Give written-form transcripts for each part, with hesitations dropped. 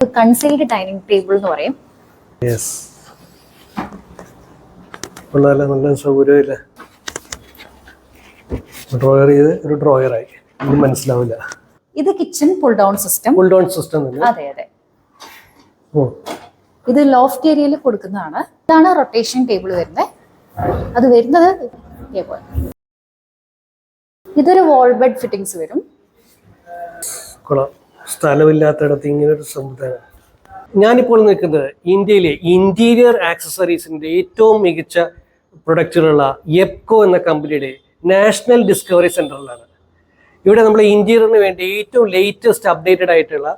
Concealed dining table എന്ന് പറയും. നല്ല സൗകര്യമില്ല. ഡ്രോയർ ചെയ്ത് ഒരു ഡ്രോയറായി, ഒന്നും മനസ്സിലാവില്ല. ഇത് കിച്ചൺ പുൾ ഡൗൺ സിസ്റ്റം. അതെ അതെ. ഇത് ലോഫ്റ്റ് ഏരിയയിൽ കൊടുക്കുന്നതാണ്. ഇതാണ് റൊട്ടേഷൻ ടേബിൾ വരുന്നത്. അത് വരുന്നത് ഇതൊരു വാൾ ബെഡ് ഫിറ്റിംഗ്സ് വരും. സ്ഥലമില്ലാത്തടത്ത് ഇങ്ങനെ ഒരു സംവിധാനം. ഞാനിപ്പോൾ നിൽക്കുന്നത് ഇന്ത്യയിലെ ഇന്റീരിയർ ആക്സസറീസിന്റെ ഏറ്റവും മികച്ച പ്രൊഡക്റ്റുകളുള്ള എപ്കോ എന്ന കമ്പനിയുടെ നാഷണൽ ഡിസ്കവറി സെന്ററിലാണ്. ഇവിടെ നമ്മൾ ഇന്റീരിയറിന് വേണ്ടി ഏറ്റവും ലേറ്റസ്റ്റ് അപ്ഡേറ്റഡ് ആയിട്ടുള്ള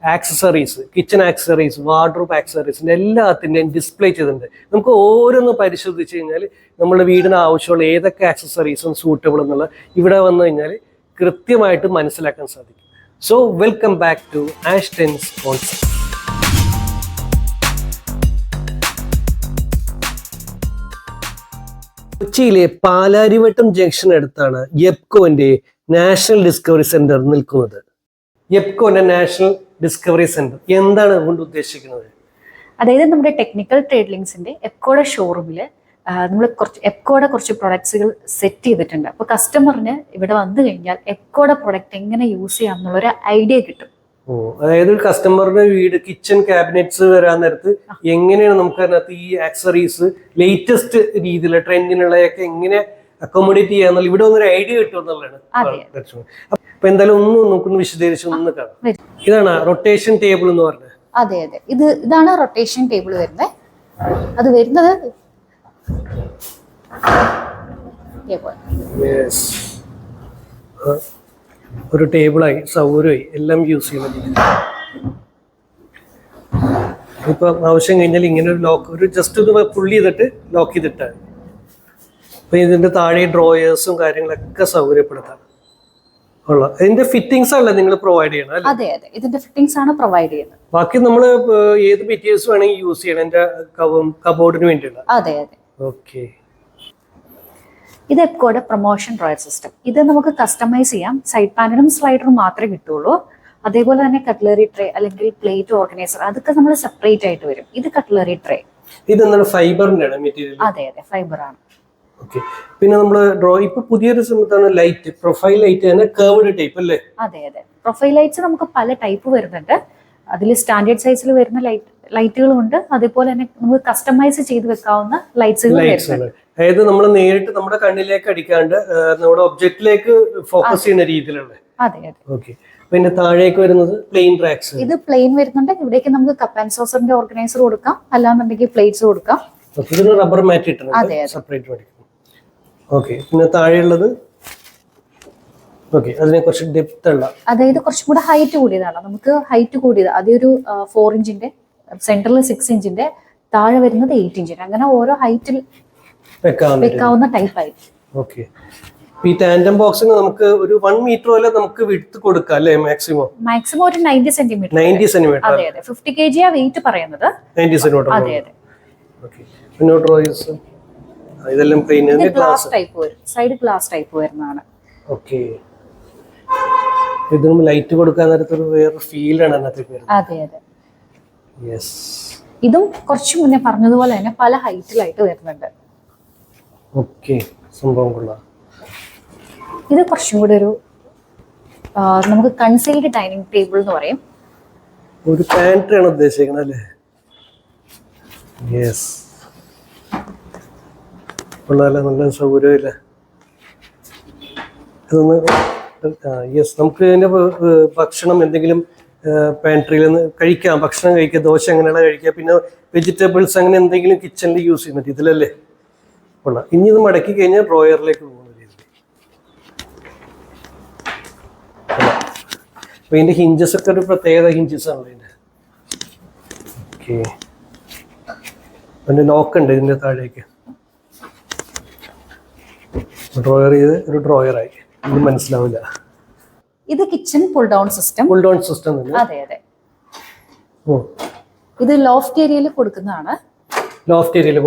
ആക്സസറീസ്, കിച്ചൺ ആക്സസറീസ്, വാർഡ്രോബ് ആക്സസറീസിൻ്റെ എല്ലാത്തിൻ്റെയും ഡിസ്പ്ലേ ചെയ്തിട്ടുണ്ട്. നമുക്ക് ഓരോന്ന് പരിശോധിച്ച് കഴിഞ്ഞാൽ നമ്മുടെ വീടിന് ആവശ്യമുള്ള ഏതൊക്കെ ആക്സസറീസും സൂട്ടബിൾ എന്നുള്ള ഇവിടെ വന്നു കഴിഞ്ഞാൽ കൃത്യമായിട്ട് മനസ്സിലാക്കാൻ സാധിക്കും. സോ വെൽക്കം ബാക്ക് ടു ആഷ്ടെൻസ് കോൺസെപ്റ്റ്. കൊച്ചിയിലെ പാലാരിവട്ടം ജംഗ്ഷൻ അടുത്താണ് എപ്കോന്റെ നാഷണൽ ഡിസ്കവറി സെന്റർ നിൽക്കുന്നത്. എപ്കോന്റെ നാഷണൽ ഡിസ്കവറി സെന്റർ എന്താണ് അതുകൊണ്ട് ഉദ്ദേശിക്കുന്നത്? അതായത് നമ്മുടെ ടെക്നിക്കൽ ട്രേഡ് ലിങ്ക്സിന്റെ എപ്കോയുടെ ഷോറൂമില് നമ്മൾ എപ്കോയുടെ കുറച്ച് പ്രൊഡക്ട്സുകൾ സെറ്റ് ചെയ്തിട്ടുണ്ട്. അപ്പോൾ കസ്റ്റമറിന് ഇവിടെ വന്നു കഴിഞ്ഞാൽ എപ്കോയുടെ പ്രൊഡക്റ്റ് എങ്ങനെ യൂസ് ചെയ്യാം എന്നുള്ളൊരു ഐഡിയ കിട്ടും. അതായത് കസ്റ്റമറിന്റെ വീട് കിച്ചൺ ക്യാബിനറ്റ്സ് വരാൻ നേരത്ത് എങ്ങനെയാണ് നമുക്ക് അതിനകത്ത് ഈ ആക്സറീസ് ലേറ്റസ്റ്റ് രീതിയിലുള്ള ട്രെൻഡിനുള്ളതൊക്കെ എങ്ങനെ അക്കോമഡേറ്റ് ചെയ്യാന്നുള്ള ഇവിടെ ഒന്നൊരു ഐഡിയ കിട്ടും എന്നുള്ളതാണ്. അപ്പൊ എന്തായാലും നമുക്കൊന്ന് വിശദീകരിച്ച് ഒന്ന് കാണാം. ഇതാണ് റൊട്ടേഷൻ ടേബിൾ എന്ന് പറഞ്ഞത്. അതെ അതെ, ഇതാണ് റൊട്ടേഷൻ ടേബിൾ വരുന്നത്. അത് വരുന്നത് ഒരു ടേബിളായി, സൗകര്യമായി, എല്ലാം യൂസ് ചെയ്യുന്നത്. ഇപ്പൊ ആവശ്യം കഴിഞ്ഞാൽ ഇങ്ങനെ ഒരു ലോക്ക്, ഒരു ജസ്റ്റ് ഒന്ന് പുള്ളി ചെയ്തിട്ട് ലോക്ക് ചെയ്തിട്ടാണ്. അപ്പൊ ഇതിന്റെ താഴെ ഡ്രോയേഴ്സും കാര്യങ്ങളൊക്കെ സൗകര്യപ്പെടുത്താം. ഇതിന്റെ ഫിറ്റിംഗ്സ് അല്ല നിങ്ങൾ പ്രൊവൈഡ് ചെയ്യണം? അതെ അതെ, ഇതിന്റെ ഫിറ്റിംഗ്സ് ആണ് പ്രൊവൈഡ് ചെയ്യുന്നത്. ബാക്കി നമ്മൾ ഏത് മെറ്റീരിയൽസ് വേണമെങ്കിൽ യൂസ് ചെയ്യണം എന്റെ കബോർഡിന് വേണ്ടിയുള്ള. അതെ അതെ. ഓക്കെ. ഇത് എപ്കോയുടെ പ്രൊമോഷൻ ഡ്രോയർ സിസ്റ്റം. ഇത് നമുക്ക് കസ്റ്റമൈസ് ചെയ്യാം. സൈഡ് പാനലും സ്ലൈഡറും മാത്രമേ കിട്ടുള്ളൂ. അതേപോലെ തന്നെ കട്ട്ലറി ട്രേ അല്ലെങ്കിൽ പ്ലേറ്റ് ഓർഗനൈസർ അതൊക്കെ നമ്മൾ സെപ്പറേറ്റ് ആയിട്ട് വരും. ഇത് കട്ട്ലറി ട്രേ. ഇത് ഫൈബറിന്റെ മെറ്റീരിയൽ? അതെ അതെ, ഫൈബർ ആണ്. ഓക്കെ. പിന്നെ നമ്മൾ ഇപ്പൊ പുതിയൊരു സംഭവമാണ് ലൈറ്റ്, പ്രൊഫൈൽ ലൈറ്റ് തന്നെ കർവ്ഡ് ടൈപ്പ് അല്ലേ? അതെ അതെ, പ്രൊഫൈൽ ലൈറ്റ്സ് നമുക്ക് പല ടൈപ്പ് വരുന്നുണ്ട്. അതിൽ സ്റ്റാൻഡേർഡ് സൈസിൽ വരുന്ന ലൈറ്റുകളും ഉണ്ട്. അതേപോലെ തന്നെ നമുക്ക് കസ്റ്റമൈസ് ചെയ്ത് വെക്കാവുന്ന ലൈറ്റ്സുകൾ വരുന്നുണ്ട്. അതായത് നമ്മൾ നേരിട്ട് നമ്മുടെ കണ്ണിലേക്ക് അടിക്കാണ്ട് നമ്മുടെ ഒബ്ജക്റ്റിലേക്ക് ഫോക്കസ് ചെയ്യുന്ന രീതിയിലുള്ള. അതെ അതെ. ഓക്കെ. പിന്നെ താഴേക്ക് വരുന്നത് പ്ലെയിൻ ട്രാക്സ്. ഇത് പ്ലെയിൻ വരുന്നുണ്ട്. ഇവിടേക്ക് നമുക്ക് കപ്പ് ആൻഡ് സോസറിന്റെ ഓർഗനൈസർ കൊടുക്കാം, അല്ലാന്നുണ്ടെങ്കിൽ പ്ലേറ്റ്സ് കൊടുക്കാം. ഇതിന് റബ്ബർ മാറ്റ് ഇട്ടുണ്ട് സെപ്പറേറ്റ് മേടിക്കും. ഓക്കെ. പിന്നെ താഴെയുള്ളത് അതിനെ കുറച്ച് ഡെപ്ത് ഉള്ള, അതായത് കുറച്ചും കൂടെ ഹൈറ്റ് കൂടിയതാണ്. നമുക്ക് ഹൈറ്റ് കൂടിയത് അതൊരു 4 ഇഞ്ചിന്റെ, സെന്ററിൽ 6 ഇഞ്ചിന്റെ, താഴെ വരുന്നത് 8 ഇഞ്ചിന്റെ, അങ്ങനെ ഓരോ ഹൈറ്റിൽ വെക്കാവുന്ന ടൈപ്പ് ആയിരിക്കും. ഓക്കെ. ഈ ടാൻഡം ബോക്സിന് നമുക്ക് ഒരു 1 മീറ്റർ വരെ നമുക്ക് വിഡ്ത് കൊടുക്കാം അല്ലേ? മാക്സിമം ഒരു 90 സെന്റിമീറ്റർ. അതെ അതെ, 50 kg ആ വെയിറ്റ് പറയുന്നത്. 90 സെന്റിമീറ്റർ. അതെ അതെ. ഓക്കെ. പിന്നെ ഡ്രോയേഴ്സ് ഇതെല്ലാം പ്ലെയിൻ ഗ്ലാസ് ടൈപ്പ് വരും, സൈഡ് ഗ്ലാസ് ടൈപ്പ് വരുന്നതാണ്. ഓക്കെ. ഇതിനും ലൈറ്റ് കൊടുക്കാൻ നേരത്തെ ഒരു വേറെ ഫീലാണ് അതിനകത്ത് വരുന്നത്. അതെ അതെ. യെസ്. ഇതും കുറച്ച് മുന്നേ പറഞ്ഞതുപോലെ തന്നെ പല ഹൈറ്റിലായിട്ട് വരുന്നുണ്ട്. ഓക്കെ. സംഭവം കൊള്ളാം. ഇത് കുറച്ചും കൂടെ ഒരു നമുക്ക് കൺസീൽഡ് ഡൈനിങ് ടേബിൾ എന്ന് പറയും. ഒരു പാൻട്രി ആണ് ഉദ്ദേശിക്കുന്നത് അല്ലേ? യെസ്. നല്ല സൗകര്യമില്ല. ഇതൊന്ന് യെസ്, നമുക്ക് ഇതിന്റെ ഭക്ഷണം എന്തെങ്കിലും പാൻട്രിയിൽ നിന്ന് കഴിക്കാം, ഭക്ഷണം കഴിക്കാം, ദോശ അങ്ങനെയുള്ള കഴിക്കാം. പിന്നെ വെജിറ്റബിൾസ് അങ്ങനെ എന്തെങ്കിലും കിച്ചണിൽ യൂസ് ചെയ്യുന്നത് ഇതിലല്ലേ? കൊള്ളാം. ഇനി ഇത് മടക്കി കഴിഞ്ഞാൽ ഡ്രോയറിലേക്ക് പോകുന്ന രീതിയിൽ. അപ്പൊ ഇതിന്റെ ഹിഞ്ചസ് ഒക്കെ ഒരു പ്രത്യേകത ഹിഞ്ചസ് ആണ് ഇതിന്റെ. ഓക്കെ. അതിന്റെ ലോക്ക് ഉണ്ട് ഇതിന്റെ താഴേക്ക്. ഡ്രോയർ ചെയ്ത് ഒരു ഡ്രോയറായി, ഒന്നും മനസ്സിലാവില്ല. ഇത് കിച്ചൺ പുൾ ഡൗൺ സിസ്റ്റം. അതെ അതെ. ഇത് ലോഫ്റ്റ് ഏരിയയിൽ കൊടുക്കുന്നതാണ്. ലോഫ്റ്റ് ഏരിയയിൽ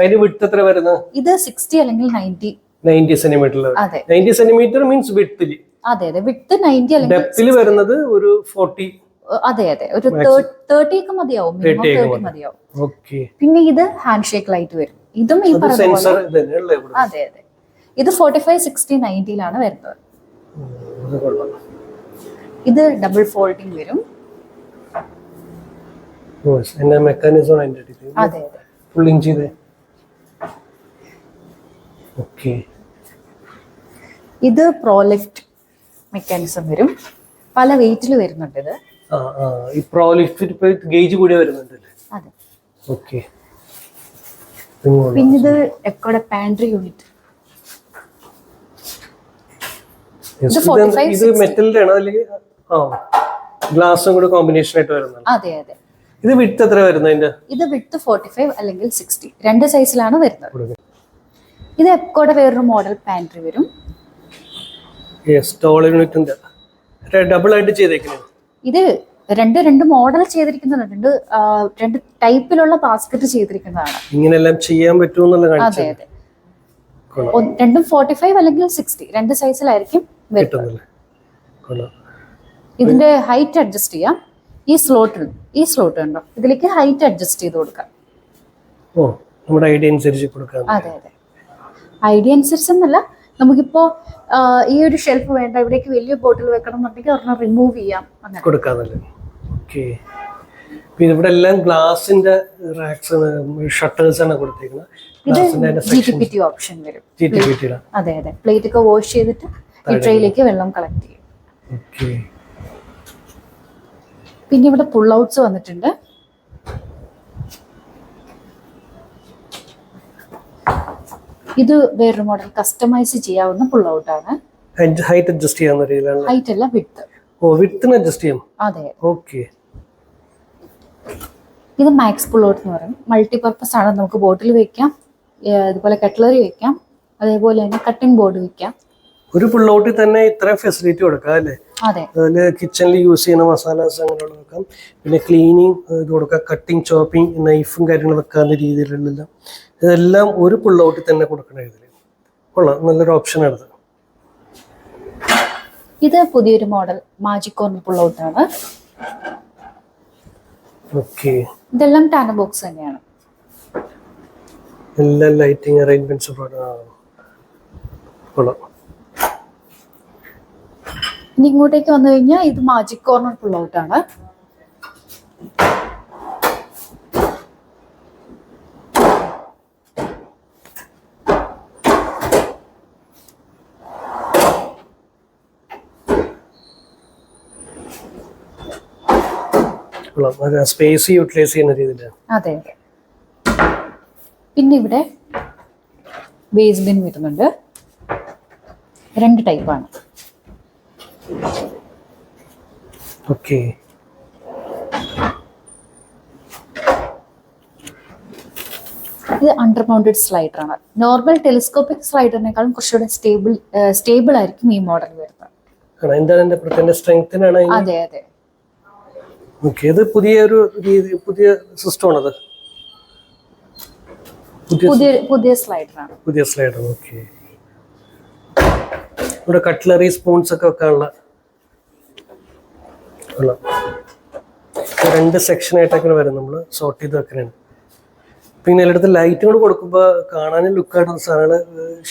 അതിന് വിഡ്ത് എത്ര വരുന്നത്? ഇത് 60 അല്ലെങ്കിൽ 90 സെന്റിമീറ്റർ. 90 centimetre means വിഡ്ത്തിൽ. അതെ അതെ, വിഡ്ത് 90 അല്ലെങ്കിൽ ഡെപ്തിൽ വരുന്നത് ഒരു 40 അതെ അതെ, ഒരു 30 ഒക്കെ മതിയാവും, മിനിമം 30 മതിയാവും. ഓക്കെ. പിന്നെ ഇത് ഹാൻഡ് ഷേക്ക് ലൈറ്റ് വരും. ഇതും ഈ പറഞ്ഞ സെൻസർ പോലെ ഇതന്നെയല്ലേ ഇവിടെ? അതെ അതെ. ഇത് 45, 60, 90 വരുന്നത്. അത് കൊള്ളാം. ഇത് ഡബിൾ ഫോൾഡിങ് വരും. എന്നെ മെക്കാനിസം അതിന്റെ അടിയിൽ അതെ അതെ. ഫുള്ളിങ് ചെയ്തേ. ഓക്കെ. ഇത് പ്രോ ലിഫ്റ്റ് മെക്കാനിസം വരും, പല വെയിറ്റിൽ വരുന്നുണ്ട് ഇത്. ഈ പ്രോ ലിഫ്റ്റ് ഇപ്പൊ ഗേജ് കൂടി വരുന്നുണ്ടല്ലേ? അതെ. ഓക്കെ. പിന്നെ ഇത് എക്കോടെ പാൻട്രി യൂണിറ്റ്. ഇത് മെറ്റലിന്റെ ആണോ അല്ലെങ്കിൽ ഗ്ലാസും കൂടെ കോമ്പിനേഷൻ ആയിട്ട് വരുന്നത്? അതെ അതെ. ഇത് വിഡ്ത് എത്ര വരുന്നത്? ഇത് വിഡ്ത് 45 അല്ലെങ്കിൽ 60, രണ്ട് സൈസിലാണ് വരുന്നത്. ഇത് എക്കോടെ വേറൊരു മോഡൽ പാൻട്രി വരും. ഡബിൾ ആയിട്ട് ചെയ്തേക്കുന്നത്. ഇത് രണ്ട് മോഡൽ ചെയ്തിരിക്കുന്നുണ്ട്, രണ്ട് ടൈപ്പിലുള്ള ബാസ്ക്കറ്റ് ചെയ്തിരിക്കുന്നതാണ്. ഇങ്ങനെല്ലാം ചെയ്യാൻ പറ്റുമെന്നുള്ള കാണിച്ചു. അതെ അതെ. രണ്ടും 45 അല്ലെങ്കിൽ 60, രണ്ട് സൈസിലായിരിക്കും വരുന്നത്. ഇതിന്റെ ഹൈറ്റ് അഡ്ജസ്റ്റ് ചെയ്യാം. ഈ സ്ലോട്ട് ഉണ്ടോ, ഇതിലേക്ക് ഹൈറ്റ് അഡ്ജസ്റ്റ് ചെയ്ത് കൊടുക്കാം. നമ്മുടെ ഐഡിയ അനുസരിച്ച് കൊടുക്കാം. അതെ അതെ. ഐഡിയ അനുസരിച്ചെന്നല്ല, നമുക്കിപ്പോ ഈ ഒരു ഷെൽഫ് വേണ്ട, ഇവിടേക്ക് വലിയ ബോട്ടിൽ വെക്കണം എന്നുണ്ടെങ്കിൽ ഒരെണ്ണം റിമൂവ് ചെയ്യാം, അങ്ങനെ കൊടുക്കാമല്ലേ? ഓക്കെ. ഇവിടെ എല്ലാം ഗ്ലാസിന്റെ ഷട്ടേഴ്സ് ആണ് കൊടുത്തേക്കുന്നത്. ഇത് GTPT ഓപ്ഷൻ വരും. അതെ അതെ. പ്ലേറ്റ് ഒക്കെ വാഷ് ചെയ്തിട്ട് ഈ ട്രേയിലേക്ക് വെള്ളം കളക്ട് ചെയ്യും. പിന്നെ ഇവിടെ പുൾ ഔട്ട്സ് വന്നിട്ടുണ്ട്. ഇത് വേറൊരു മോഡൽ കസ്റ്റമൈസ് ചെയ്യാവുന്ന പുൾ ഔട്ട് ആണ്. ഹൈറ്റ് അഡ്ജസ്റ്റ് ചെയ്യാവുന്ന രീതിയിലാണ്. ഹൈറ്റ് അല്ല, വിഡ്ത്. വിഡ്ത്തിന് അഡ്ജസ്റ്റ് ചെയ്യാം. അതെ. ഓക്കെ. ഇത് മാക്സ് പുൾ ഔട്ട് എന്ന് പറയും. മൾട്ടിപർപ്പസ് ആണ്, നമുക്ക് ബോട്ടിൽ വെക്കാം, അതുപോലെ കട്ട്ലറി വെക്കാം, അതേപോലെ തന്നെ കട്ടിംഗ് ബോർഡ് വെക്കാം. ഒരു പുൾ ഔട്ടിൽ തന്നെ ഇത്ര ഫെസിലിറ്റി കൊടുക്കാം അല്ലേ? അതെ. അതിൽ കിച്ചണിൽ യൂസ് ചെയ്യുന്ന മസാലാസ് അങ്ങനെയുള്ള വെക്കാം, പിന്നെ ക്ലീനിങ് ഇത് കൊടുക്കാം, കട്ടിങ് ചോപ്പിംഗ് നൈഫും കാര്യങ്ങളും വെക്കാവുന്ന രീതിയിലുള്ള ഇതെല്ലാം ഒരു പുൾ ഔട്ടിൽ തന്നെ കൊടുക്കണം. ഇതിൽ കൊള്ളാം, നല്ലൊരു ഓപ്ഷനാണ് ഇത്. ഇത് പുതിയൊരു model magic corner pull out ആണ്. ഓക്കെ. ഇതെല്ലാം ടാന ബോക്സ് തന്നെയാണ്. എല്ലാ ലൈറ്റിംഗ് അറേഞ്ച്മെന്റ്സ് കൊള്ളാം. ഇനി ഇങ്ങോട്ടേക്ക് വന്നു കഴിഞ്ഞാൽ ഇത് മാജിക് കോർണർ പുൾ ഔട്ട് ആണ്. സ്പേസ് യൂട്ടിലൈസ് ചെയ്യുന്ന രീതിയിൽ. അതെ. പിന്നെ ഇവിടെ വേസ്റ്റ് ബിൻ വരുന്നുണ്ട്, രണ്ട് ടൈപ്പാണ്. ഓക്കെ. ഇത് അണ്ടർ മൗണ്ടഡ് സ്ലൈഡർ ആണ്. നോർമൽ ടെലിസ്കോപ്പിക് സ്ലൈഡറിനേക്കാളും കുറച്ചുകൂടെ സ്റ്റേബിൾ ആയിരിക്കും ഈ മോഡൽ വരുന്നത്. അതെ അതെ. ഇത് പുതിയ സിസ്റ്റം ആണത്. പുതിയ സ്ലൈഡർ ആണ്. പുതിയ സ്ലൈഡർ. ഓക്കെ. ഇവിടെ കട്ട്ലറി സ്പൂൺസ് ഒക്കെ വെക്കാനുള്ള രണ്ട് സെക്ഷനായിട്ടൊക്കെ വരും, നമ്മൾ സോർട്ട് ചെയ്ത് വെക്കാനാണ്. പിന്നെ എല്ലായിടത്തും ലൈറ്റും കൂടെ കൊടുക്കുമ്പോൾ കാണാനും ലുക്കായിട്ടുള്ള സാധനങ്ങൾ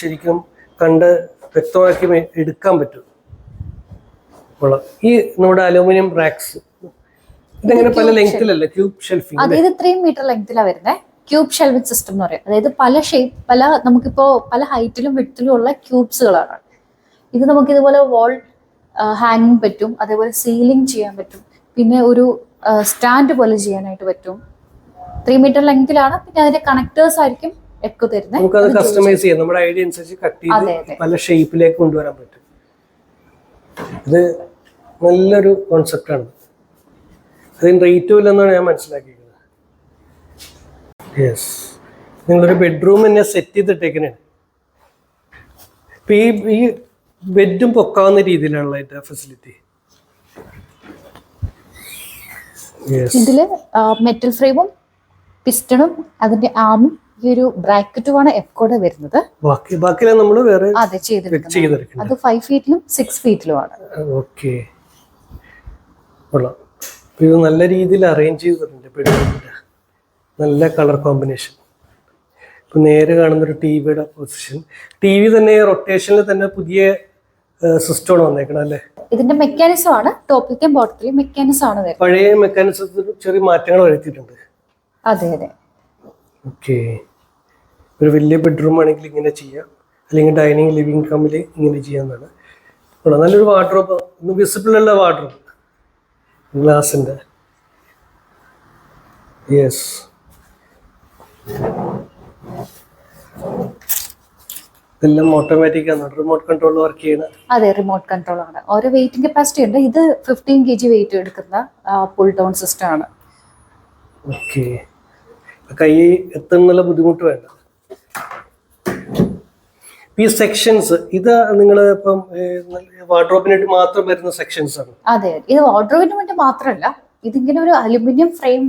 ശരിക്കും കണ്ട് വ്യക്തമാക്കി എടുക്കാൻ പറ്റും. ഈ നമ്മുടെ അലൂമിനിയം റാക്സ് ഇതെങ്ങനെ പല ലെങ്തിലല്ലേ? ക്യൂബ് ഷെൽഫിംഗ്. അതായത് 3 മീറ്റർ ലെങ്തിലാണ് വരുന്നത്. ക്യൂബ് ഷെൽവിംഗ് സിസ്റ്റം എന്ന് പറയും. അതായത് പല ഷേപ്പ്, നമുക്കിപ്പോ പല ഹൈറ്റിലും വിഡ്ത്തിലും ഉള്ള ക്യൂബ്സുകളാണ്. ഇത് നമുക്ക് ഇതുപോലെ വാൾ ഹാങ്ങിങ് പറ്റും, അതേപോലെ സീലിംഗ് ചെയ്യാൻ പറ്റും, പിന്നെ ഒരു സ്റ്റാൻഡ് പോലെ ചെയ്യാനായിട്ട് പറ്റും. 3 മീറ്റർ ലെങ്തിലാണ്. പിന്നെ അതിന്റെ കണക്ടേഴ്സ് ആയിരിക്കും എക്കോ തരുന്നത്. നമുക്ക് അത് കസ്റ്റമൈസ് ചെയ്യാം, നമ്മുടെ ഐഡിയ അനുസരിച്ച് കട്ട് ചെയ്ത് പല ഷേപ്പിലേക്ക് കൊണ്ടുവരാൻ പറ്റും. ഇത് നല്ലൊരു കോൺസെപ്റ്റാണ്. അതിന് റേറ്റും ഇല്ലെന്നാണ് ഞാൻ മനസ്സിലാക്കിയത്. യെസ്, നിങ്ങളൊരു ബെഡ്റൂം തന്നെ സെറ്റ് ചെയ്തിട്ടേക്കണേണ്. ഇപ്പൊ ഈ ബെഡും പൊക്കാവുന്ന രീതിയിലുള്ള ഫെസിലിറ്റി. ഇതില് മെറ്റൽ ഫ്രെയിമും പിസ്റ്റണും അതിന്റെ ആമും ഈ ഒരു ബ്രാക്കറ്റുമാണ് എക്കോടെ വരുന്നത്. ബാക്കിയെല്ലാം നമ്മൾ വേറെ ചെയ്തെടുക്കുന്നത്. അത് 5 ഫീറ്റിലും 6 ഫീറ്റിലും ആണ്. ഓക്കെ. കൊള്ളാം. ഇത് നല്ല രീതിയിൽ അറേഞ്ച് ചെയ്തിട്ടുണ്ട്. ബെഡ്റൂമിൻ്റെ നല്ല കളർ കോമ്പിനേഷൻ. ഇപ്പം നേരെ കാണുന്നൊരു ടി വിയുടെ പൊസിഷൻ. ടി വി തന്നെ റൊട്ടേഷനിൽ തന്നെ പുതിയ സിസ്റ്റമാണ് വന്നേക്കണം അല്ലേ? ഇതിന്റെ മെക്കാനിസം ആണ് ടോപ്പിലത്തെയും ബോട്ടത്തിലെയും മെക്കാനിസം ആണ് വരുന്നത്. പഴയ മെക്കാനിസത്തിൽ ചെറിയ മാറ്റങ്ങൾ വരുത്തിയിട്ടുണ്ട്. അതെ അതെ. ഓക്കെ. ഒരു വലിയ ബെഡ്റൂം ആണെങ്കിൽ ഇങ്ങനെ ചെയ്യാം, അല്ലെങ്കിൽ ഡൈനിങ് ലിവിങ് റൂമിൽ ഇങ്ങനെ ചെയ്യാവുന്നതാണ്. നല്ലൊരു വാർഡ്രോബ്, വിസിബിൾ ഉള്ള വാർഡ്രോബ്, ഗ്ലാസിൻ്റെ. യെസ്, ഇതെല്ലാം ഓട്ടോമാറ്റിക് ആണ്, റിമോട്ട് കൺട്രോൾ വർക്ക് ചെയ്യണം. അതെ, റിമോട്ട് കൺട്രോൾ ആണ്. ഓരോ വെയിറ്റിംഗ് കപ്പാസിറ്റി ഉണ്ട്. ഇത് 15 kg വെയിറ്റ് എടുക്കുന്ന പുൾ ഡൗൺ സിസ്റ്റം ആണ്. ഓക്കെ. കൈ എത്തുന്നുള്ള ബുദ്ധിമുട്ട് വേണ്ട. ഈ സെക്ഷൻസ് ഇത് നിങ്ങൾ ഇപ്പം വാർഡ്രോബിന് വേണ്ടി മാത്രം വരുന്ന സെക്ഷൻസ് ആണ്. അതെ, ഇത് വാർഡ്രോബിന് വേണ്ടി മാത്രമല്ല, ഇതിങ്ങനെ ഒരു അലുമിനിയം ഫ്രെയിം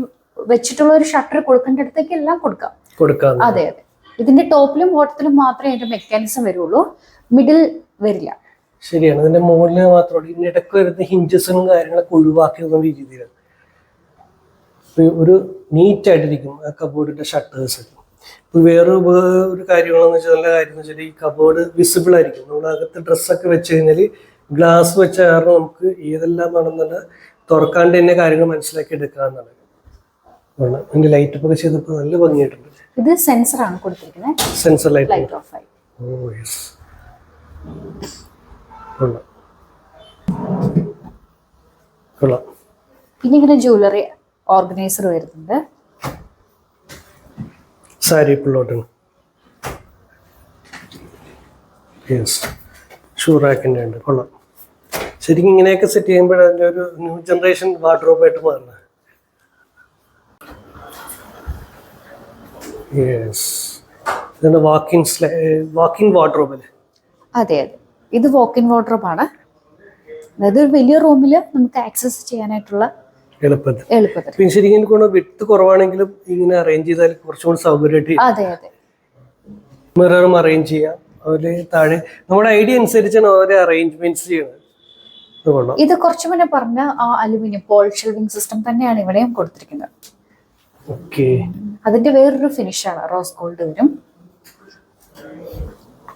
വെച്ചിട്ടുള്ള ഒരു ഷട്ടർ കൊടുക്കേണ്ടടുത്തേക്ക് എല്ലാം കൊടുക്കാം. അതെ അതെ. ഇതിന്റെ ടോപ്പിലും ബോട്ടത്തിലും മാത്രമേ അതിന്റെ മെക്കാനിസം വരുള്ളൂ, മിഡിൽ വരില്ല. ശരിയാണ്. ഇതിന്റെ മുകളിൽ മാത്രമല്ല, ഇതിന്റെ ഇടയ്ക്ക് വരുന്ന ഹിഞ്ചസും കാര്യങ്ങളൊക്കെ ഒഴിവാക്കിയ രീതിയിലാണ്. ഒരു നീറ്റ് ആയിട്ടിരിക്കും ആ കബോർഡിന്റെ ഷട്ടേഴ്സ്. ഇപ്പൊ ഒരു കാര്യങ്ങളെന്ന് വെച്ചാൽ, നല്ല കാര്യം എന്ന് വെച്ചാൽ, ഈ കബോർഡ് വിസിബിൾ ആയിരിക്കും. നമ്മളകത്ത് ഡ്രസ്സൊക്കെ വെച്ച് കഴിഞ്ഞാൽ ഗ്ലാസ് വെച്ച കാരണം നമുക്ക് ഏതെല്ലാം വേണമെന്നുള്ള തുറക്കാണ്ട് തന്നെ കാര്യങ്ങൾ മനസ്സിലാക്കി എടുക്കാവുന്നതാണ്. അതിന്റെ ലൈറ്റ് ഒക്കെ ചെയ്തപ്പോൾ നല്ല ഭംഗിയായിട്ടുണ്ട്. ഇത് സെൻസർ ആണ് കൊടുത്തിരിക്കുന്നത്, സെൻസർ ലൈറ്റ് ഓഫ് ആയി. Oh yes. കൊള്ളാം. പിന്നെ ഇങ്ങനെ ജ്വല്ലറി ഓർഗനൈസർ വരുന്നുണ്ട്. സാരി പിള്ളോട്ടാണ്. യെസ്, ഷൂ റാക്കിൻ്റെ ഉണ്ട്. കൊള്ളാം. ശരിക്കും ഇങ്ങനെയൊക്കെ സെറ്റ് ചെയ്യുമ്പോൾ അതിൻ്റെ ഒരു ന്യൂ ജനറേഷൻ വാർഡ്രോബായിട്ട് മാറുന്നത്. യെസ്, ഇതാണ് വാക്കിൻ വാർഡ്രോബ് അല്ലേ? അതെ അതെ, ഇത് വാക്കിൻ വാർഡ്രോബ് ആണ്. അതായത് ഒരു വലിയ റൂമിൽ നമുക്ക് ആക്സസ് ചെയ്യാനായിട്ടുള്ള എളുപ്പത്തിൽ. പിന്നെ ശരിക്കും കൊണ്ട് വിട്ട് കുറവാണെങ്കിലും ഇങ്ങനെ അറേഞ്ച് ചെയ്താൽ കുറച്ചും കൂടി സൗകര്യമായിട്ട്. അതെ അതെ. മിററും അറേഞ്ച് ചെയ്യാം. അവര് താഴെ നമ്മുടെ ഐഡിയ അനുസരിച്ചാണ് അവരെ അറേഞ്ച്മെന്റ്സ് ചെയ്യുന്നത്. ഇത് കുറച്ചു മുന്നേ പറഞ്ഞ ആ അലുമിനിയം പോൾ ഷെൽവിംഗ് സിസ്റ്റം തന്നെയാണ് ഇവിടെയും കൊടുത്തിരിക്കുന്നത്. ഓക്കെ. അതിന്റെ വേറൊരു ഫിനിഷാണ്, റോസ് ഗോൾഡ് വരും.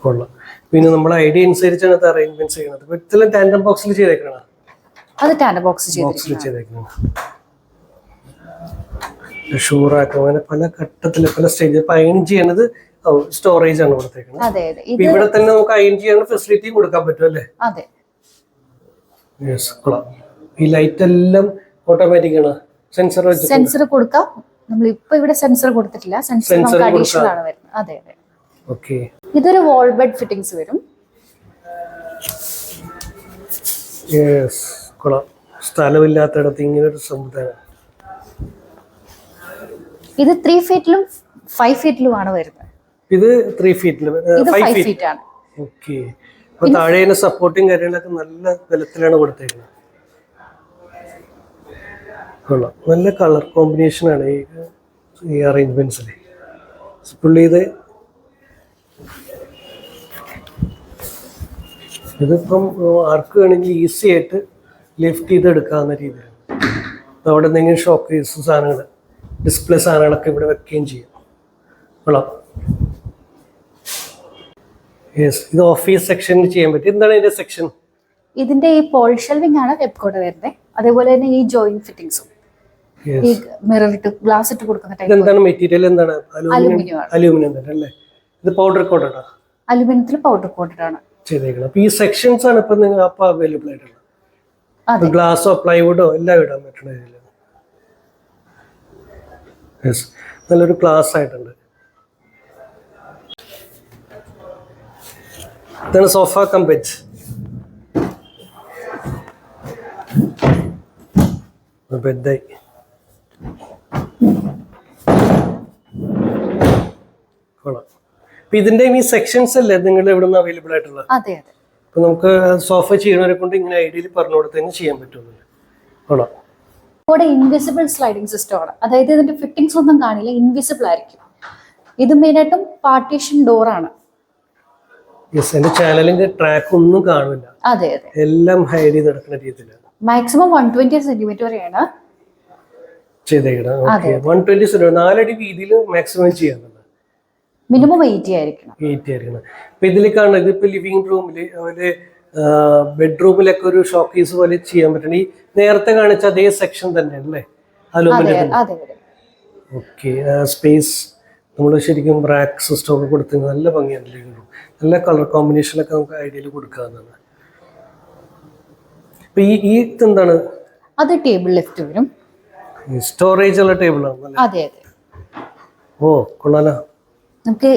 കൊള്ളാം. പിന്നെ നമ്മുടെ ഐഡിയ അനുസരിച്ചാണ് അത് അറേഞ്ച്മെന്റ് ചെയ്യുന്നത്. ഇതെല്ലാം ടാൻഡം ബോക്സിൽ ചെയ്തേക്കണം. അത് ടാൻഡം ബോക്സ് ചെയ്തേക്കണം. ഷൂറാക്കും. അങ്ങനെ പല ഘട്ടത്തില് പല സ്റ്റേജിൽ അയൺ ചെയ്യണത് സ്റ്റോറേജ് ആണ് കൊടുത്തേക്കുന്നത്. അതെ അതെ. ഇവിടെ തന്നെ നമുക്ക് അയൺ ചെയ്യാനുള്ള ഫെസിലിറ്റിയും കൊടുക്കാൻ പറ്റും അല്ലേ? അതെ. കൊള്ളാം. ഈ ലൈറ്റ് എല്ലാം ഓട്ടോമാറ്റിക് ആണ്. സെൻസർ കൊടുക്കാം. നമ്മൾ ഇപ്പൊ ഇവിടെ സെൻസർ കൊടുത്തിട്ടില്ല, സെൻസർ നമുക്ക് അഡീഷണൽ ആണ് വരുന്നത്. അതെ അതെ. ഓക്കെ. ഇതൊരു വാൾ ബെഡ് ഫിറ്റിംഗ്സ് വരും. യെസ്, കൊള്ളാം. സ്ഥലമില്ലാത്തടത്ത് ഇങ്ങനെ ഒരു സംവിധാനം. ഇത് 3 ഫീറ്റിലും 5 ഫീറ്റിലും ആണ് വരുന്നത്. ഇത് 3 ഫീറ്റിലും ഇത് 5 ഫീറ്റ് ആണ്. ഓക്കെ. അപ്പൊ താഴെ സപ്പോർട്ടും കാര്യങ്ങളൊക്കെ നല്ല ബലത്തിലാണ് കൊടുത്തേക്കുന്നത്. കൊള്ളാം. നല്ല കളർ കോമ്പിനേഷൻ ആണ് ഈ അറേഞ്ച്മെന്റ്സിൽ. പുള്ളി ഇതിപ്പം ആർക്ക് വേണമെങ്കിൽ ഈസി ആയിട്ട് ലിഫ്റ്റ് ചെയ്ത് എടുക്കാവുന്ന രീതിയിലാണ്. അവിടെ എന്തെങ്കിലും ഷോക്ക് കേസ് സാധനങ്ങൾ, ഡിസ്പ്ലേ സാധനങ്ങളൊക്കെ ഇവിടെ വെക്കുകയും ചെയ്യും. കൊള്ളാം. യെസ്, ഇത് ഓഫീസ് സെക്ഷനിൽ ചെയ്യാൻ പറ്റും. എന്താണ് ഇതിന്റെ സെക്ഷൻ? ഇതിന്റെ ഈ പോൾ ഷെൽവിംഗ് ആണ് വെബ്കോഡ് വരുന്നത്. അതേപോലെ തന്നെ ഈ ജോയിന്റ് ഫിറ്റിംഗ്സും, ഈ മിറർ ഇട്ട് ഗ്ലാസ് ഇട്ട് കൊടുക്കുന്ന ടൈപ്പ്. എന്താണ് മെറ്റീരിയൽ? എന്താണ്? അലൂമിനിയം തന്നെ അല്ലേ? ഇത് പൗഡർ കോട്ടഡ്? അലുമിനിയത്തിൽ പൗഡർ കോട്ടഡ് ആണ് ചെയ്തേക്കണം. അപ്പൊ ഈ സെക്ഷൻസ് ആണ് ഇപ്പൊ നിങ്ങൾ അപ്പൊ അവൈലബിൾ ആയിട്ടുള്ളത്. ഗ്ലാസോ പ്ലൈവുഡോ എല്ലാം ഇടാൻ പറ്റുന്ന രീതിയിലാണ്. യെസ്, നല്ലൊരു ക്ലാസ് ആയിട്ടുണ്ട്. ഇതാണ് സോഫ കം ബെഡ്. ബെഡായി. കൊള്ളാം. അപ്പൊ ഇതിന്റെ ഈ സെക്ഷൻസ് അല്ലേ നിങ്ങൾ ഇവിടെ നിന്ന് അവൈലബിൾ ആയിട്ടുള്ളത്? അതെ അതെ. അപ്പൊ നമുക്ക് സോഫ ചെയ്യുന്നവരെ കൊണ്ട് ഇങ്ങനെ ഐഡിയയിൽ പറഞ്ഞു കൊടുത്തതിന് ചെയ്യാൻ പറ്റുന്നുണ്ട്. കൊള്ളാം. ഇവിടെ ഇൻവിസിബിൾ സ്ലൈഡിംഗ് സിസ്റ്റം ആണ്. അതായത് ഇതിന്റെ ഫിറ്റിംഗ്സ് ഒന്നും കാണില്ല, ഇൻവിസിബിൾ ആയിരിക്കും. ഇത് മെയിനായിട്ടും പാർട്ടീഷൻ ഡോർ ആണ്. യെസ്, എന്റെ ചാനലിന്റെ ട്രാക്ക് ഒന്നും കാണില്ല. അതെ അതെ. എല്ലാം ഹൈഡ് ചെയ്ത് നടക്കുന്ന രീതിയിലാണ്. മാക്സിമം 120 സെന്റിമീറ്റർ വരെയാണ് ചെയ്തേക്കണം. ഓക്കെ, 120 സെന്റിമീറ്റർ, 4 അടി വീതിയിൽ മാക്സിമം ചെയ്യാന്നുള്ളത്. മിനിമം 80 ആയിരിക്കണം. 80 ആയിരിക്കണം. ഇപ്പൊ ഇതിൽ കാണുന്നത് ഇപ്പൊ ലിവിംഗ് റൂമില് അവര് ബെഡ്റൂമിലൊക്കെ ഒരു ഷോക്കേസ് പോലെ ചെയ്യാൻ പറ്റണം. ഈ നേരത്തെ കാണിച്ച അതേ സെക്ഷൻ തന്നെയാണ് അല്ലേ? ഓക്കെ, സ്പേസ് നമ്മൾ ശരിക്കും റാക്ക് സിസ്റ്റം ഒക്കെ കൊടുത്ത് നല്ല ഭംഗിയാണ് ലിവിംഗ് റൂം. നല്ല കളർ കോമ്പിനേഷനൊക്കെ നമുക്ക് ഐഡിയയിൽ കൊടുക്കാവുന്നതാണ്. ഇപ്പൊ ഈ എന്താണ്? അത് ടേബിൾ ലെഫ്റ്റ് വരും. സ്റ്റോറേജ് ഉള്ള ടേബിൾ ആണ്. അതെ അതെ. ഓ കൊള്ളാലോ. നമുക്ക്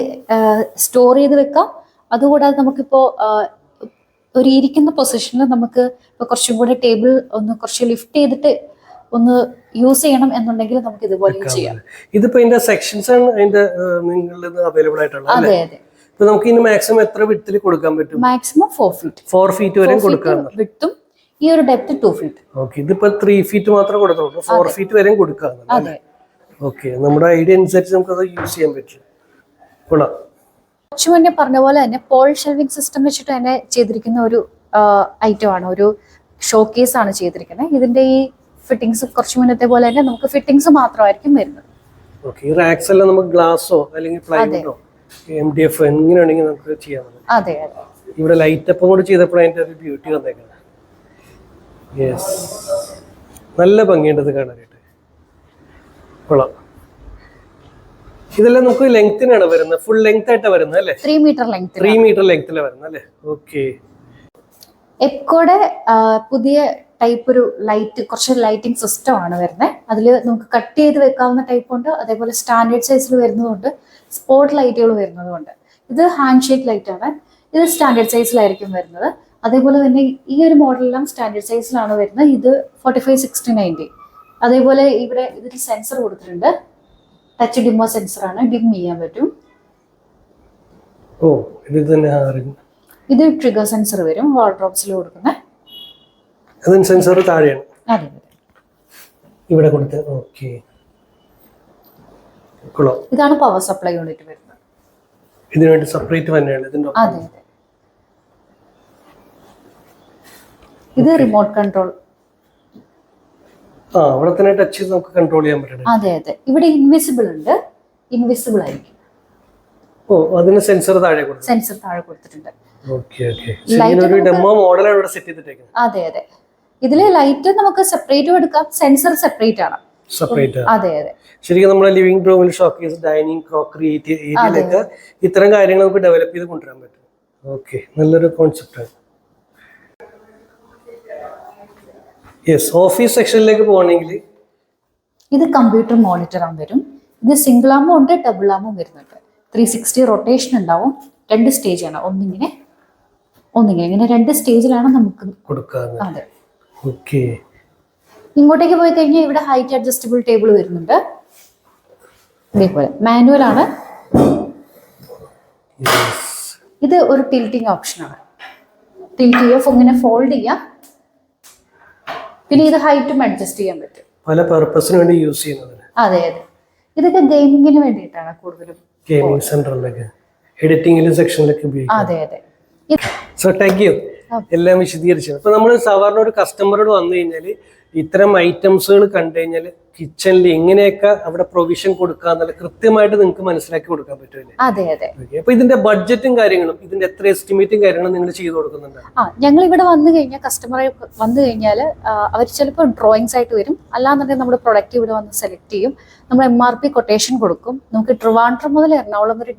സ്റ്റോർ ചെയ്ത് വെക്കാം. അതുകൂടാതെ നമുക്കിപ്പോ ഒരു ഇരിക്കുന്ന പൊസിഷനിൽ നമുക്ക് ഇപ്പൊ കുറച്ചും കൂടെ ടേബിൾ ഒന്ന് കുറച്ച് ലിഫ്റ്റ് ചെയ്തിട്ട് ഒന്ന് യൂസ് ചെയ്യണം എന്നുണ്ടെങ്കിൽ നമുക്ക് ഇതുപോലെ ചെയ്യാം. ഇതിപ്പോ ഇതിന്റെ സെക്ഷൻസ് ആണ് അതിന്റെ നിങ്ങളുടെ അവൈലബിൾ ആയിട്ടുള്ളത്. അതെ അതെ. ഇപ്പൊ നമുക്ക് ഇനി മാക്സിമം എത്ര വിഡ്ത്തിൽ കൊടുക്കാൻ പറ്റും? Maximum 4 feet. 4 ഫീറ്റ് വരെ കൊടുക്കാം. വിഡ്ത്തും ഈ ഒരു ഡെപ്ത് 2 ഫീറ്റ്. ഓക്കെ, ഇതിപ്പോ 3 ഫീറ്റ് മാത്രമേ കൊടുത്തുള്ളൂ. 4 ഫീറ്റ് വരെയും കൊടുക്കാം. അതെ. ഓക്കെ, നമ്മുടെ ഐഡിയ അനുസരിച്ച് നമുക്ക് അത് യൂസ് ചെയ്യാൻ പറ്റും. കൊള്ളാം. കുറച്ചു മുന്നേ പറഞ്ഞ പോലെ തന്നെ പോൾ ഷെൽവിംഗ് സിസ്റ്റം വെച്ചിട്ട് തന്നെ ചെയ്തിരിക്കുന്ന ഒരു ഐറ്റം ആണ്. ഒരു ഷോക്കേസ് ആണ് ചെയ്തിരിക്കുന്നത്. ഇതിന്റെ ഈ ഫിറ്റിംഗ്സ് കുറച്ചു മുന്നത്തെ പോലെ തന്നെ നമുക്ക് ഫിറ്റിംഗ്സ് മാത്രമായിരിക്കും വരുന്നത്. ഓക്കെ, ഈ റാക്സ് എല്ലാം നമുക്ക് ഗ്ലാസോ അല്ലെങ്കിൽ പ്ലൈവുഡോ MDF എങ്ങനെയാണെങ്കിൽ നമുക്ക് ചെയ്യാം. അതെ അതെ. ഇവിടെ ലൈറ്റ് അപ്പം കൂടി ചെയ്തപ്പോൾ അതിന്റെ ഒരു ബ്യൂട്ടി വന്നേക്കുന്നത്. യെസ്, നല്ല ഭംഗിയുണ്ടത് കാണാനായിട്ട്. കൊള്ളാം. ഇതെല്ലാം നമുക്ക് ലെങ്തിനാണ് വരുന്നത്, ഫുൾ ലെങ്ത് ആയിട്ടാണ് വരുന്നത് അല്ലേ? 3 മീറ്റർ ലെങ്ത്. 3 മീറ്റർ ലെങ്തിലാണ് വരുന്നത് അല്ലേ? ഓക്കെ. എപ്കോയുടെ പുതിയ ടൈപ്പ് ഒരു ലൈറ്റ്, കുറച്ച് ലൈറ്റിംഗ് സിസ്റ്റം ആണ് വരുന്നത്. അതിൽ നമുക്ക് കട്ട് ചെയ്ത് വെക്കാവുന്ന ടൈപ്പ് ഉണ്ട്, അതേപോലെ സ്റ്റാൻഡേർഡ് സൈസിൽ വരുന്നതുകൊണ്ട് സ്പോട്ട് ലൈറ്റുകൾ വരുന്നതുകൊണ്ട്. ഇത് ഹാൻഡ് ഷേക്ക് ലൈറ്റ് ആണ്. ഇത് സ്റ്റാൻഡേർഡ് സൈസിലായിരിക്കും വരുന്നത്. അതേപോലെ തന്നെ ഈ ഒരു മോഡലെല്ലാം സ്റ്റാൻഡേർഡ് സൈസിലാണ് വരുന്നത്. ഇത് 45, 60, 90. അതേപോലെ ഇവിടെ ഇതിന് സെൻസർ കൊടുത്തിട്ടുണ്ട്. ടച്ച് ഡിമ്മോ സെൻസർ ആണ്, ഡിം ചെയ്യാൻ പറ്റും. ഓ, ഇത് തന്നെ. ഇത് ട്രിഗർ സെൻസർ വരും, വാർഡ്രോബ്സിൽ കൊടുക്കുന്ന. അതിന് സെൻസർ താഴെയാണ്. അതെ അതെ. ഇവിടെ കൊടുത്ത്. ഓക്കെ, കൊള്ളാം. ഇതാണ് പവർ സപ്ലൈ യൂണിറ്റ് വരുന്നത്. ഇതിനു വേണ്ടി സെപ്പറേറ്റ് തന്നെയാണ് ഇതിന്റെ. അതെ അതെ. ഇത് റിമോട്ട് കൺട്രോൾ. അവിടെ തന്നെ ടച്ച് ചെയ്ത് നമുക്ക് കൺട്രോൾ ചെയ്യാൻ പറ്റും. അതെ അതെ. ഇവിടെ ഇൻവിസിബിൾ ഉണ്ട്, ഇൻവിസിബിൾ ആയിരിക്കും. ഓ, അതിന് സെൻസർ താഴെ കൊടുത്തു. സെൻസർ താഴെ കൊടുത്തിട്ടുണ്ട്. Okay okay. ഒരു ഡെമോ മോഡലാണ് ഇവിടെ സെറ്റ് ചെയ്തിട്ടേക്കുന്നത്. അതെ അതെ. ഇതിലെ ലൈറ്റ് നമുക്ക് സെപ്പറേറ്റും എടുക്കാം, സെൻസർ സെപ്പറേറ്റ് ആണ്. സെപ്പറേറ്റ്. അതെ അതെ. ശരിക്കും നമ്മുടെ ലിവിംഗ് റൂമിൽ ഷോക്കേസ്, ഡൈനിങ്, ക്രോക്കറി ഏരിയയിലൊക്കെ ഇത്തരം കാര്യങ്ങൾ നമുക്ക് ഡെവലപ്പ് ചെയ്ത് കൊണ്ടുവരാൻ പറ്റും. ഓക്കെ, നല്ലൊരു കോൺസെപ്റ്റാണ്. യെസ്, ഓഫീസ് സെക്ഷനിലേക്ക് പോകണമെങ്കിൽ ഇത് കമ്പ്യൂട്ടർ മോണിറ്റർ ആകും വരും. ഇത് സിംഗിൾ ആമും ഉണ്ട്, ഡബിൾ ആമും വരുന്നുണ്ട്. 360 റൊട്ടേഷൻ ഉണ്ടാവും. 2 സ്റ്റേജാണ്. ഒന്നിങ്ങനെ ഇങ്ങനെ 2 സ്റ്റേജിലാണ് നമുക്ക് കൊടുക്കുക. അതെ. ഓക്കെ. ഇങ്ങോട്ടേക്ക് പോയി കഴിഞ്ഞാൽ ഇവിടെ ഹൈറ്റ് അഡ്ജസ്റ്റബിൾ ടേബിൾ വരുന്നുണ്ട്. ഇതേപോലെ മാനുവൽ ആണ്. ഇത് ഒരു ടിൽറ്റിംഗ് ഓപ്ഷനാണ്. ടിൽറ്റ് ചെയ്യുക, ഇങ്ങനെ ഫോൾഡ് ചെയ്യാം. പിന്നെ ഇത് ഹൈറ്റും അഡ്ജസ്റ്റ് ചെയ്യാൻ പറ്റും. പല പർപ്പസിന് വേണ്ടി യൂസ് ചെയ്യുന്നത്. അതെ അതെ. ഇതൊക്കെ ഗെയിമിങ്ങിന് വേണ്ടിയിട്ടാണ് കൂടുതലും. ഗെയിമിംഗ് സെന്ററിലൊക്കെ, എഡിറ്റിംഗിലും സെക്ഷനിലൊക്കെ ഉപയോഗിക്കും. അതെ അതെ. സോ താങ്ക് യു, എല്ലാം വിശദീകരിച്ചു. അപ്പൊ നമ്മൾ സാധാരണ ഒരു കസ്റ്റമറോട് വന്നു കഴിഞ്ഞാൽ ഇത്തരം ഐറ്റംസുകൾ കണ്ടു കഴിഞ്ഞാൽ കിച്ചണിൽ എങ്ങനെയൊക്കെ അവിടെ പ്രൊവിഷൻ കൊടുക്കാന്നുള്ള കൃത്യമായിട്ട് നിങ്ങൾക്ക് മനസ്സിലാക്കി കൊടുക്കാൻ പറ്റുമല്ലേ? അതെ അതെ. അപ്പൊ ഇതിന്റെ ബഡ്ജറ്റും കാര്യങ്ങളും ഇതിന്റെ എത്ര എസ്റ്റിമേറ്റും കാര്യങ്ങളും നിങ്ങൾ ചെയ്തു കൊടുക്കുന്നുണ്ട്? ഞങ്ങൾ ഇവിടെ വന്നു കഴിഞ്ഞാൽ, കസ്റ്റമറെ വന്നു കഴിഞ്ഞാൽ അവർ ചിലപ്പോൾ ഡ്രോയിങ്സ് ആയിട്ട് വരും. അല്ലാന്നുണ്ടെങ്കിൽ നമ്മുടെ പ്രൊഡക്റ്റ് ഇവിടെ വന്ന് സെലക്ട് ചെയ്യും. നമ്മൾ MRP കൊട്ടേഷൻ കൊടുക്കും. നമുക്ക് ട്രിവാൻഡ്രം മുതൽ എറണാകുളം വരെ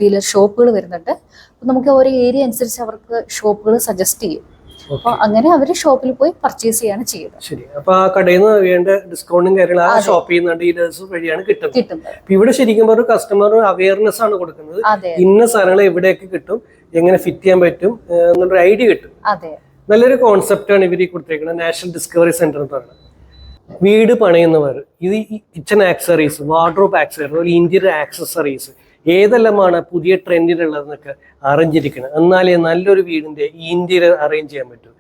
ഡീലർ ഷോപ്പുകൾ വരുന്നുണ്ട്. അപ്പൊ നമുക്ക് ഓരോ ഏരിയ അനുസരിച്ച് അവർക്ക് ഷോപ്പുകൾ സജസ്റ്റ് ചെയ്യും. അപ്പൊ അങ്ങനെ അവര് ഷോപ്പിൽ പോയി പർച്ചേസ് ചെയ്യാണ് ചെയ്യുന്നത്. ശരി. അപ്പൊ ആ കടയിൽ നിന്ന് വേണ്ട ഡിസ്കൗണ്ടും കാര്യങ്ങളും ആ ഷോപ്പ് ചെയ്യുന്ന ഡീലേഴ്സ് വഴിയാണ് കിട്ടുന്നത്. ഇവിടെ ശരിക്കും ഒരു കസ്റ്റമർ അവയർനെസ് ആണ് കൊടുക്കുന്നത്. ഇന്ന സാധനങ്ങൾ എവിടെയൊക്കെ കിട്ടും, എങ്ങനെ ഫിറ്റ് ചെയ്യാൻ പറ്റും എന്നൊരു ഐഡിയ കിട്ടും. നല്ലൊരു കോൺസെപ്റ്റാണ് ഇവർ കൊടുത്തേക്കുന്നത്. നാഷണൽ ഡിസ്കവറി സെന്റർ എന്ന് പറയുന്നത്. വീട് പണിയുന്നവർ ഇത് kitchen accessories, wardrobe accessories, interior accessories ഏതെല്ലാമാണ് പുതിയ ട്രെൻഡിലുള്ളതെന്നൊക്കെ അറിഞ്ഞിരിക്കണം. എന്നാലേ നല്ലൊരു വീടിന്റെ ഇന്റീരിയർ അറേഞ്ച് ചെയ്യാൻ പറ്റൂ.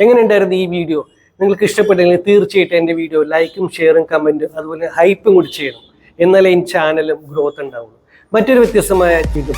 എങ്ങനെയുണ്ടായിരുന്നു ഈ വീഡിയോ? നിങ്ങൾക്ക് ഇഷ്ടപ്പെട്ടെങ്കിൽ തീർച്ചയായിട്ടും എൻ്റെ വീഡിയോ ലൈക്കും ഷെയറും കമൻറ്റും അതുപോലെ ഹൈപ്പും കൂടി ചെയ്യണം. എന്നാലേ ഈ ചാനലും ഗ്രോത്ത് ഉണ്ടാവുള്ളൂ. മറ്റൊരു വ്യത്യസ്തമായ വീഡിയോ.